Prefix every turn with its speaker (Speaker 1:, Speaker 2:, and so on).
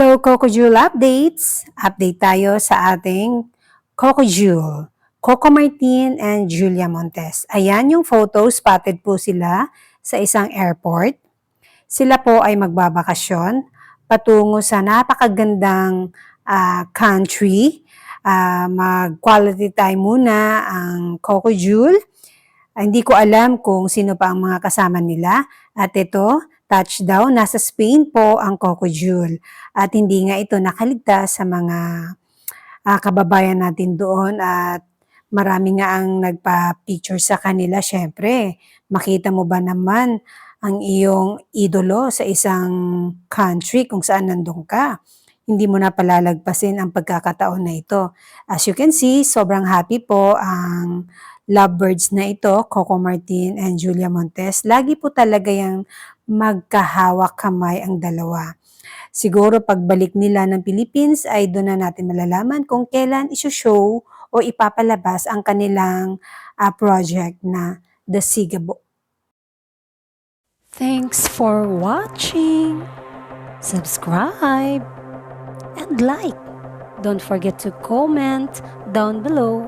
Speaker 1: Hello, Coco Jewel Updates! Update tayo sa ating Coco Jewel, Coco Martin and Julia Montes. Ayan yung photos, spotted po sila sa isang airport. Sila po ay magbabakasyon patungo sa napakagandang country. Mag-quality time muna ang Coco Jewel. Hindi ko alam kung sino pa ang mga kasama nila. At ito, touchdown, nasa Spain po ang Coco Jewel. At hindi nga ito nakaligtas sa mga kababayan natin doon at marami nga ang nagpa-picture sa kanila. Syempre, makita mo ba naman ang iyong idolo sa isang country kung saan nandun ka. Hindi mo na palalagpasin ang pagkakataon na ito. As you can see, sobrang happy po ang lovebirds na ito, Coco Martin and Julia Montes. Lagi po talaga yung magkahawak kamay ang dalawa. Siguro pagbalik nila ng Philippines ay doon na natin malalaman kung kailan isushow o ipapalabas ang kanilang project na The Sigabo.
Speaker 2: Thanks for watching. Subscribe and like. Don't forget to comment down below.